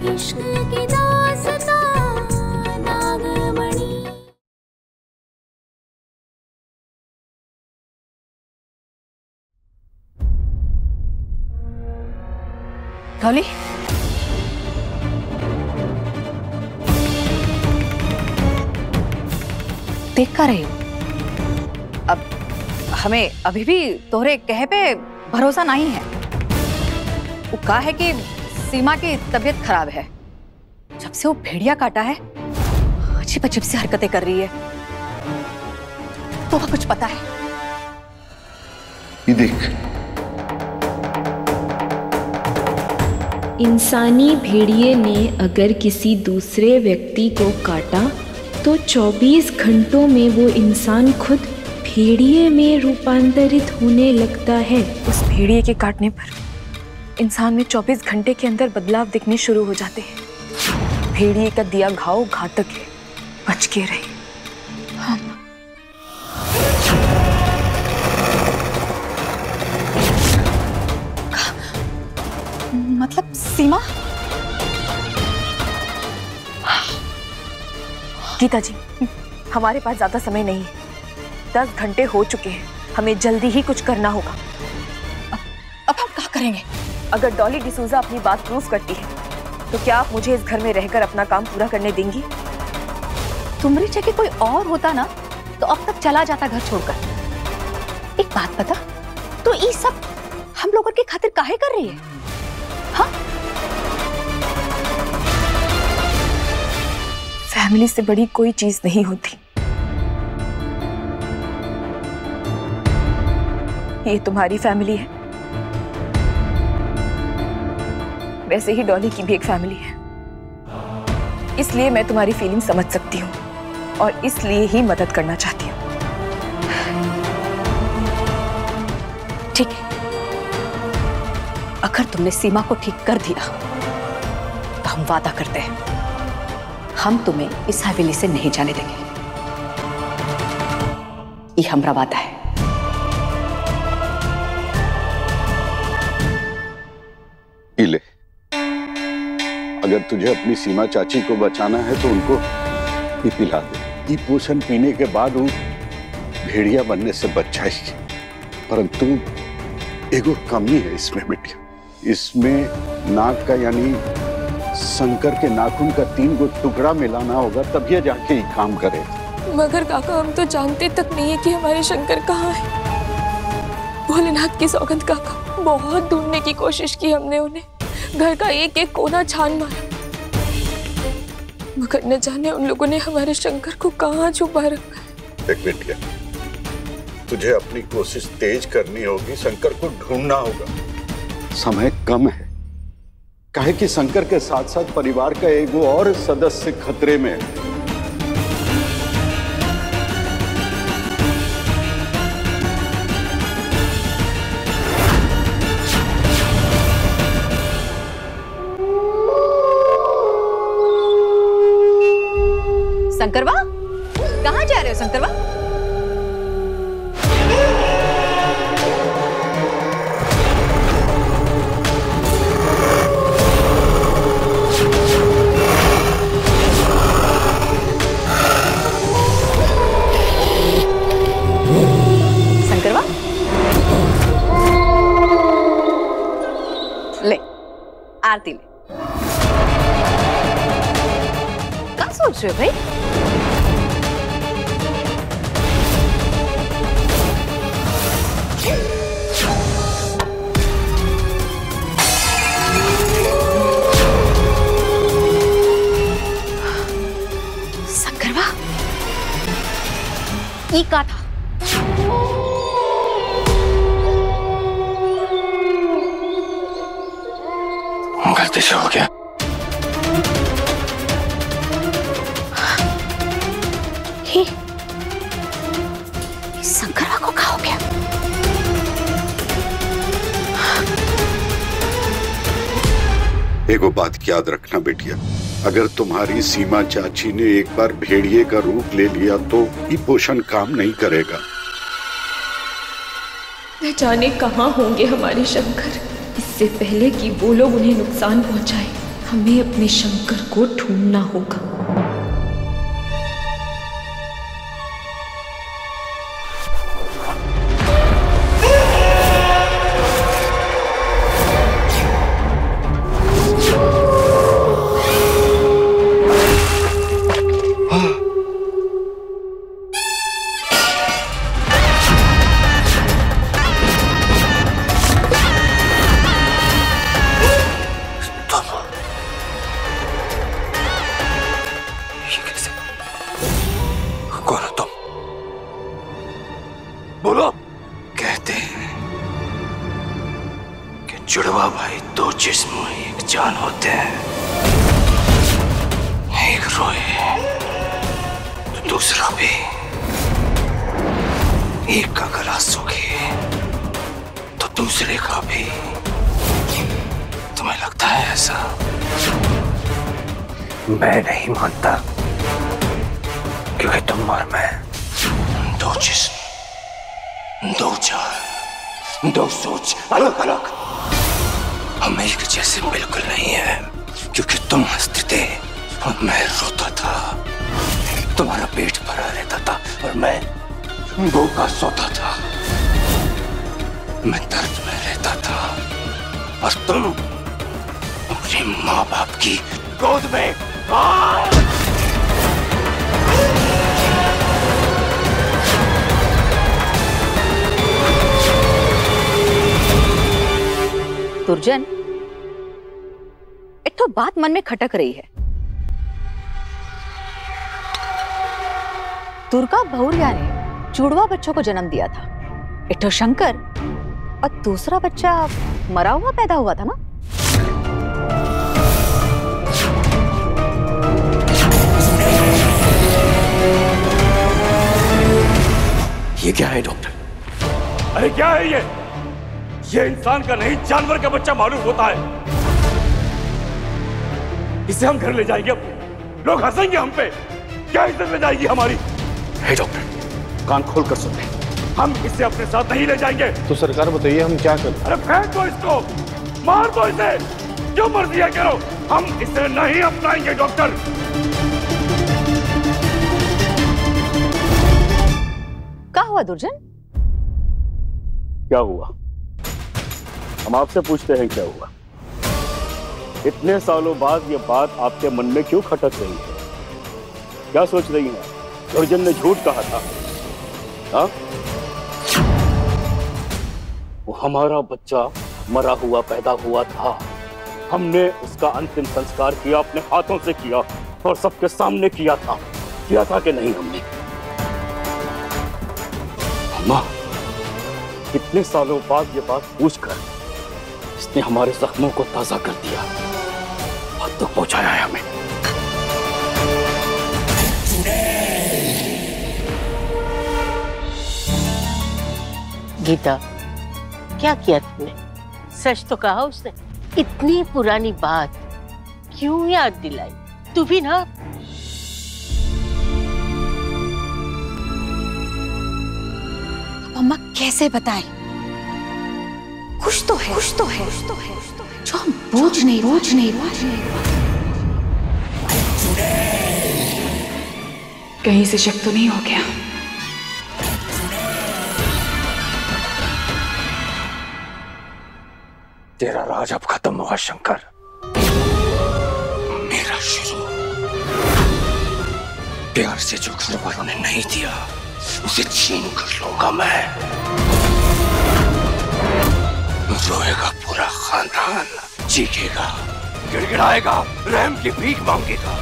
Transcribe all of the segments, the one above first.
इश्क की दास्तां नागमणि। डॉली, देख कर रही हो? अब हमें अभी भी तोहरे कहे पे भरोसा नहीं है। वो कहा है कि सीमा की तबीयत खराब है। जब से वो भेड़िया काटा है अजीब अजीब सी हरकतें कर रही है। तो कुछ पता है? ये देख, इंसानी भेड़िए ने अगर किसी दूसरे व्यक्ति को काटा तो 24 घंटों में वो इंसान खुद भेड़िए में रूपांतरित होने लगता है। उस भेड़िए के काटने पर इंसान में 24 घंटे के अंदर बदलाव दिखने शुरू हो जाते हैं। भेड़िए का दिया घाव घातक है, बच के रहे। मतलब सीमा? गीता जी, हमारे पास ज्यादा समय नहीं है। 10 घंटे हो चुके हैं, हमें जल्दी ही कुछ करना होगा। अब हम क्या करेंगे? अगर डॉली डिसूजा अपनी बात प्रूफ करती है तो क्या आप मुझे इस घर में रहकर अपना काम पूरा करने देंगी? तुम्हारी जगह कोई और होता ना तो अब तक चला जाता घर छोड़कर। एक बात बता, तो ये सब हम लोगों की खातिर काहे कर रही है? हाँ? फैमिली से बड़ी कोई चीज नहीं होती। ये तुम्हारी फैमिली है, वैसे ही डॉली की भी एक फैमिली है। इसलिए मैं तुम्हारी फीलिंग समझ सकती हूँ और इसलिए ही मदद करना चाहती हूँ। ठीक है, अगर तुमने सीमा को ठीक कर दिया तो हम वादा करते हैं, हम तुम्हें इस हवेली से नहीं जाने देंगे। ये हमारा वादा है। इले, अगर तुझे अपनी सीमा चाची को बचाना है तो उनको ये पिला दे। ये पोषण पीने के बाद वो भेड़िया बनने से बच जाएगी। परंतु एगो कमी है इसमें बेटिया। इसमें नाक का यानी शंकर के नाखून का 3 गो टुकड़ा मिलाना होगा, तब ये जाके ही काम करे। मगर काका, हम तो जानते तक नहीं है कि हमारे शंकर कहाँ है। भोलेनाथ की सौगंध काका, बहुत ढूंढने की कोशिश की हमने उन्हें। घर का एक एक कोना छान मारा, मगर न जाने उन लोगों ने हमारे शंकर को कहाँ छुपा रखा है। देख बेटिया, तुझे अपनी कोशिश तेज करनी होगी, शंकर को ढूंढना होगा। समय कम है, काहे कि शंकर के साथ साथ परिवार का एक और सदस्य खतरे में है। शंकरवा, कहाँ जा रहे हो शंकरवा? शंकरवा, ले आरती ले। क्या सोच रहे हो भाई? शंकरवा, ये क्या था? गलती से हो गया। शंकरवा को क्या हो गया? एगो बात याद रखना बेटिया, अगर तुम्हारी सीमा चाची ने एक बार भेड़िए का रूप ले लिया तो ये पोषण काम नहीं करेगा। न जाने कहाँ होंगे हमारे शंकर। इससे पहले कि वो लोग उन्हें नुकसान पहुंचाए, हमें अपने शंकर को ढूंढना होगा। बोलो। कहते हैं कि जुड़वा भाई दो जिस्म एक जान होते हैं, एक रोए तो दूसरा भी, एक का गला सूखे तो दूसरे का भी। तुम्हें लगता है ऐसा? मैं नहीं मानता, क्योंकि तुम और मैं दो जिस्म, दो जान, दो सोच अलग अलग, हम एक जैसे बिल्कुल नहीं है। क्योंकि तुम हंसते थे और मैं रोता था, तुम्हारा पेट भरा रहता था और मैं भूखा सोता था। मैं दर्द में रहता था और तुम अपने माँ बाप की गोद में। दुर्जन, एक तो बात मन में खटक रही है। दुर्गा बहुरिया ने जुड़वा बच्चों को जन्म दिया था, एक तो शंकर और दूसरा बच्चा मरा हुआ पैदा हुआ था ना। ये क्या है डॉक्टर? अरे क्या है ये इंसान का नहीं जानवर का बच्चा मालूम होता है। इसे हम घर ले जाएंगे, लोग हंसेंगे हम पे, क्या इज्जत ले जाएगी हमारी? हे डॉक्टर, कान खोल कर सुन ले, हम इसे अपने साथ नहीं ले जाएंगे। तो सरकार बताइए हम क्या करें? अरे फेंक दो इसको, मार दो इसे, जो मर्जी है करो, हम इसे नहीं अपनाएंगे डॉक्टर। क्या हुआ दुर्जन? क्या हुआ? हम आपसे पूछते हैं क्या हुआ? इतने सालों बाद ये बात आपके मन में क्यों खटक रही है? क्या सोच रही हैं? दुर्जन ने झूठ कहा था, हाँ? वो हमारा बच्चा मरा हुआ पैदा हुआ था, हमने उसका अंतिम संस्कार किया, अपने हाथों से किया और सबके सामने किया था कि नहीं हमने? अम्मा, कितने सालों बाद ये बात पूछकर इसने हमारे जख्मों को ताजा कर दिया, हद तक पहुंचाया है हमें। गीता, क्या किया तुमने? सच तो कहा उसने। इतनी पुरानी बात क्यों याद दिलाई? तू भी ना। अम्मा कैसे बताए? कुछ तो है जो हम बूझ नहीं पाए। कहीं से शक तो नहीं हो गया? तेरा राज अब खत्म हुआ शंकर, मेरा शुरू। प्यार से जो घर वालों ने नहीं दिया उसे छीन कर लूंगा मैं। रोएगा पूरा खानदान, चीखेगा, गिड़गिड़ाएगा, रहम की भीख मांगेगा,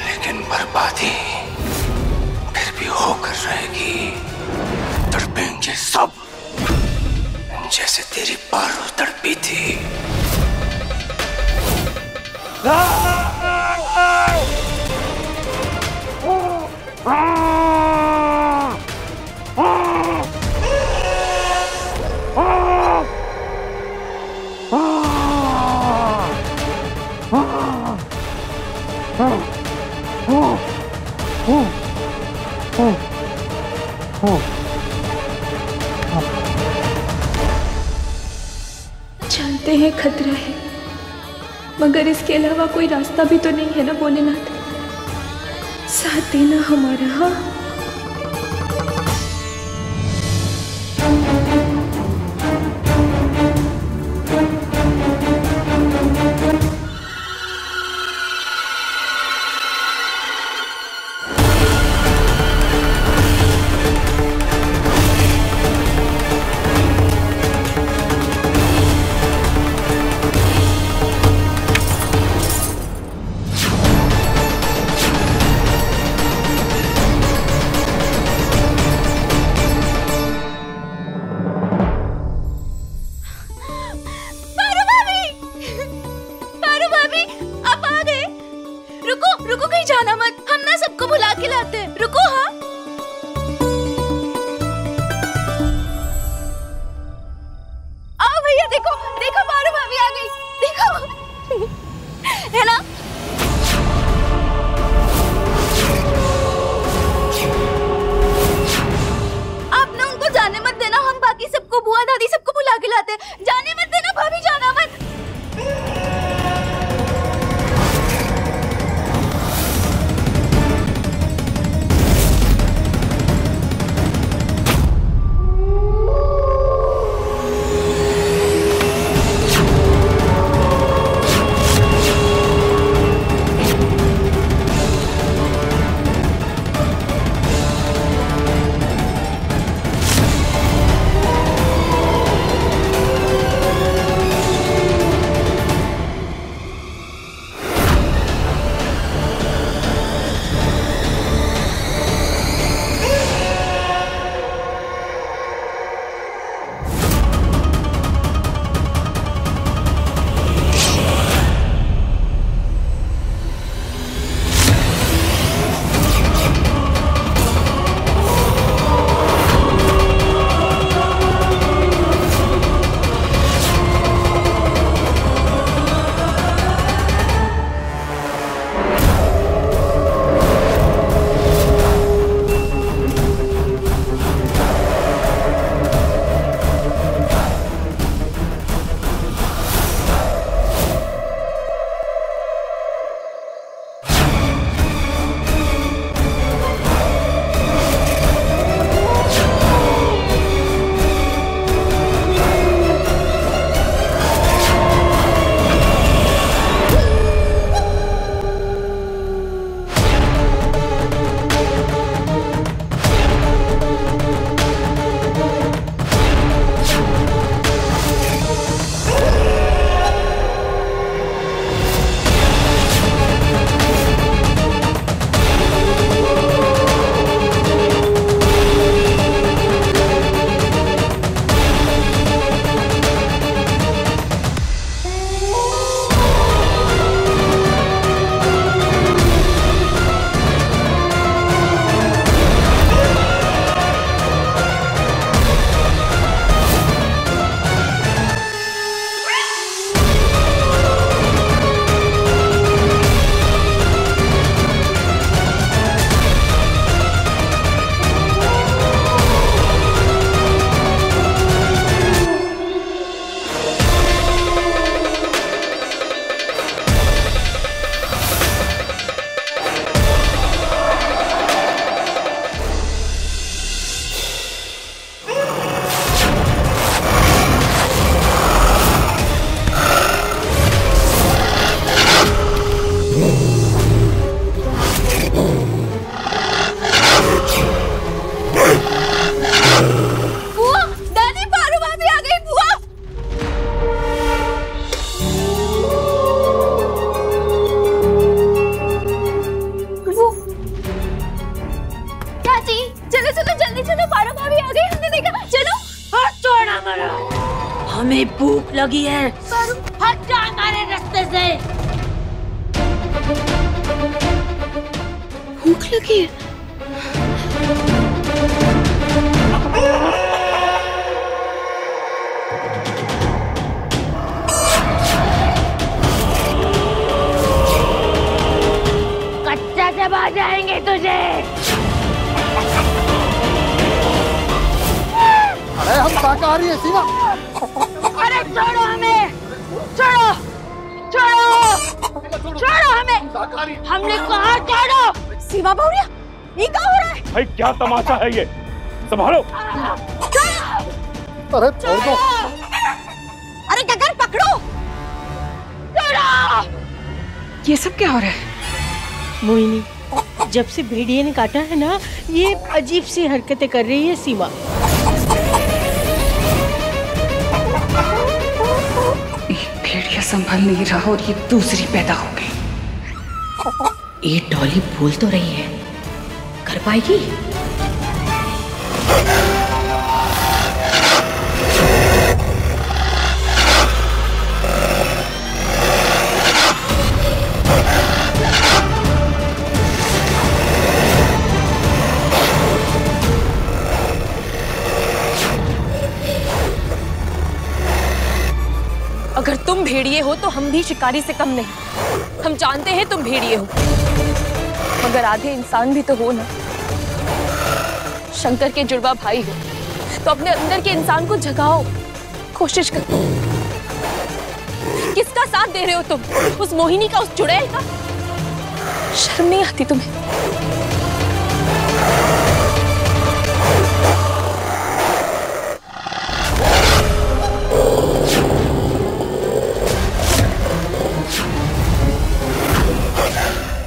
लेकिन बर्बादी फिर भी होकर रहेगी। तड़पेंगे सब जैसे तेरी पारो तड़पी थी। जानते हैं खतरा है, मगर इसके अलावा कोई रास्ता भी तो नहीं है ना भोलेनाथ। साथ देना हमारा। हाँ, हमें भूख लगी है। हट जा हमारे रास्ते से। भूख लगी है? कच्चा चबा जाएंगे तुझे। अरे हम शाकाहारी है सीमा। अरे छोड़ो हमें। हमने कहा छोड़ो। सीमा बहुरिया, ये क्या हो रहा है? भाई क्या तमाशा है ये? संभालो। अरे छोड़ दो। अरे गगन पकड़ो। ये सब क्या हो रहा है? मोहिनी, जब से भेड़िए ने काटा है ना, ये अजीब सी हरकतें कर रही है सीमा। एक भेड़िया संभल नहीं रहा और ये दूसरी पैदा हो गई। ये डॉली बोल तो रही है, कर पाएगी? अगर तुम भेड़िए हो तो हम भी शिकारी से कम नहीं। हम जानते हैं तुम भेड़िए हो, मगर आधे इंसान भी तो हो ना। शंकर के जुड़वा भाई हो तो अपने अंदर के इंसान को जगाओ, कोशिश करो। किसका साथ दे रहे हो तुम? उस मोहिनी का, उस चुड़ैल का? शर्म नहीं आती तुम्हें?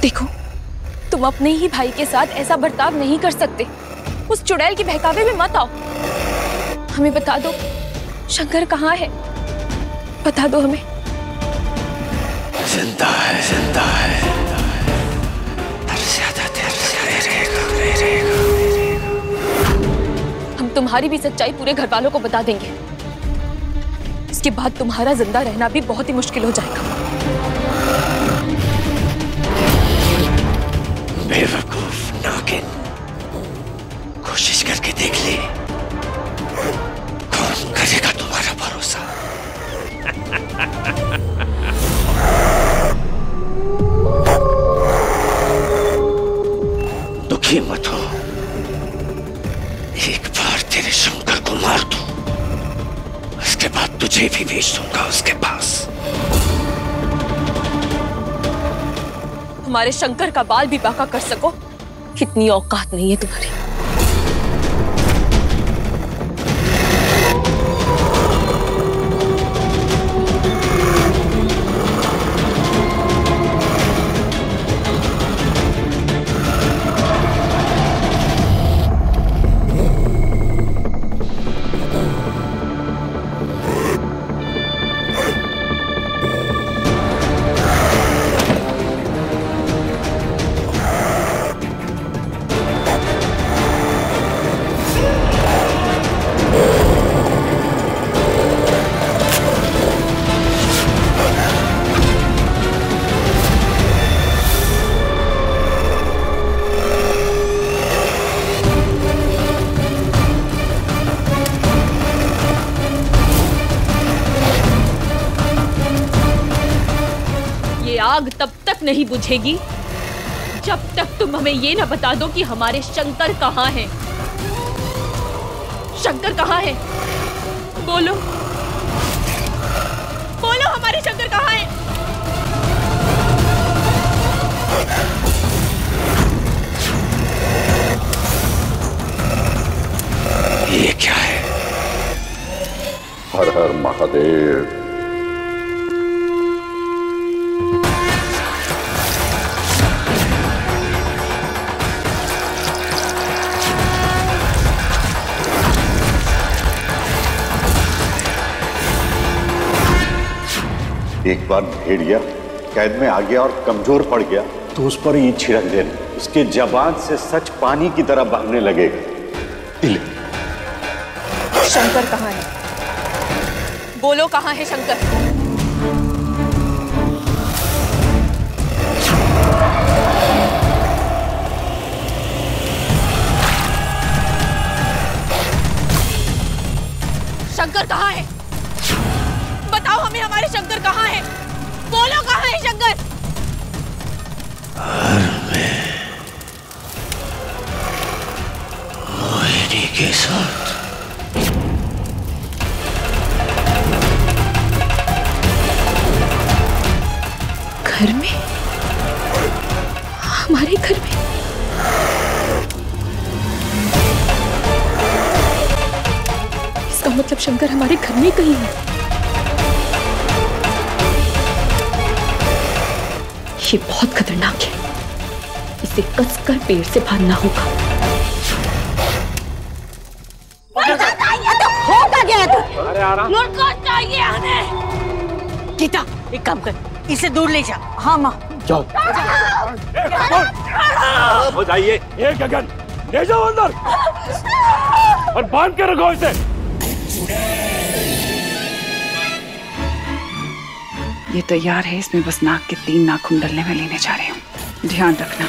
देखो, तुम अपने ही भाई के साथ ऐसा बर्ताव नहीं कर सकते। उस चुड़ैल के बहकावे में मत आओ। हमें बता दो, शंकर कहाँ है? बता दो हमें। जिंदा है, जिंदा है। ज्यादा देर से रहेगा। हम तुम्हारी भी सच्चाई पूरे घर वालों को बता देंगे। इसके बाद तुम्हारा जिंदा रहना भी बहुत ही मुश्किल हो जाएगा। बेवकूफ नागिन, कोशिश करके देख ले, कौन करेगा तुम्हारा भरोसा? दुखी मत हो, एक बार तेरे शंकर को मार दूं, उसके बाद तुझे भी भेज दूंगा उसके पास। हमारे शंकर का बाल भी बांका कर सको, कितनी औकात नहीं है तुम्हारी। आग तब तक नहीं बुझेगी जब तक तुम हमें ये न बता दो कि हमारे शंकर कहाँ हैं। शंकर कहाँ है? बोलो, बोलो, हमारे शंकर कहाँ हैं? ये क्या है? हर हर महादेव। एक बार भेड़िया कैद में आ गया और कमजोर पड़ गया तो उस पर ये छिड़क देना, उसके जबान से सच पानी की तरह बहने लगेगा। शंकर कहाँ है? बोलो, कहाँ है शंकर? शंकर कहाँ है? बताओ हमें, हमारे शंकर कहाँ है? बोलो, कहाँ है शंकर? मोहिनी के साथ। घर में? हमारे घर में। इसका मतलब शंकर हमारे घर में कहीं है। ये बहुत खतरनाक है, इसे कसकर पेड़ से बांधना होगा। होगा क्या तो? अरे आराम। लड़का चाहिए हमें। गीता एक काम कर, इसे दूर ले जा। हाँ माँ। जाओ। हो जाइए। ये गगन ले जाओ अंदर और बांध के रखो इसे। ये तैयार है, इसमें बस नाक के 3 नाखून डलने में लेने जा रही हूँ, ध्यान रखना।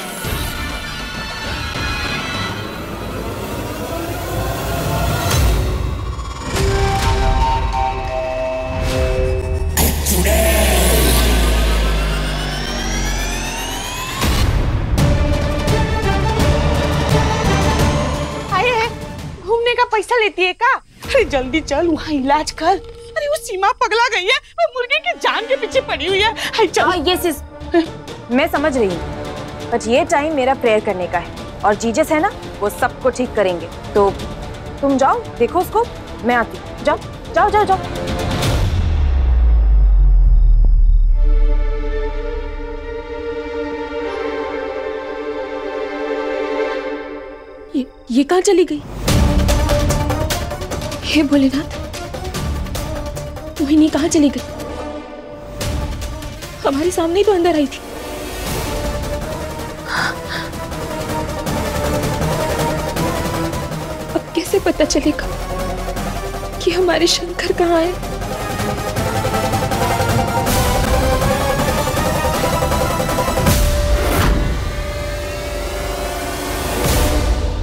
घूमने का पैसा लेती है का? अरे जल्दी चल, वहाँ इलाज कर। अरे वो सीमा पगला गई है, वो मुर्गे की जान के पीछे पड़ी हुई है। अरे चल। ये सिस, मैं समझ रही हूँ, बट ये टाइम मेरा प्रेयर करने का है और जीजस है ना, वो सबको ठीक करेंगे। तो तुम जाओ, देखो उसको, मैं आती। जाओ जाओ जाओ जाओ। ये कहाँ चली गई? हे भोलेनाथ, मोहिनी कहाँ चली गई? हमारे सामने ही तो अंदर आई थी। अब कैसे पता चलेगा कि हमारे शंकर कहाँ है?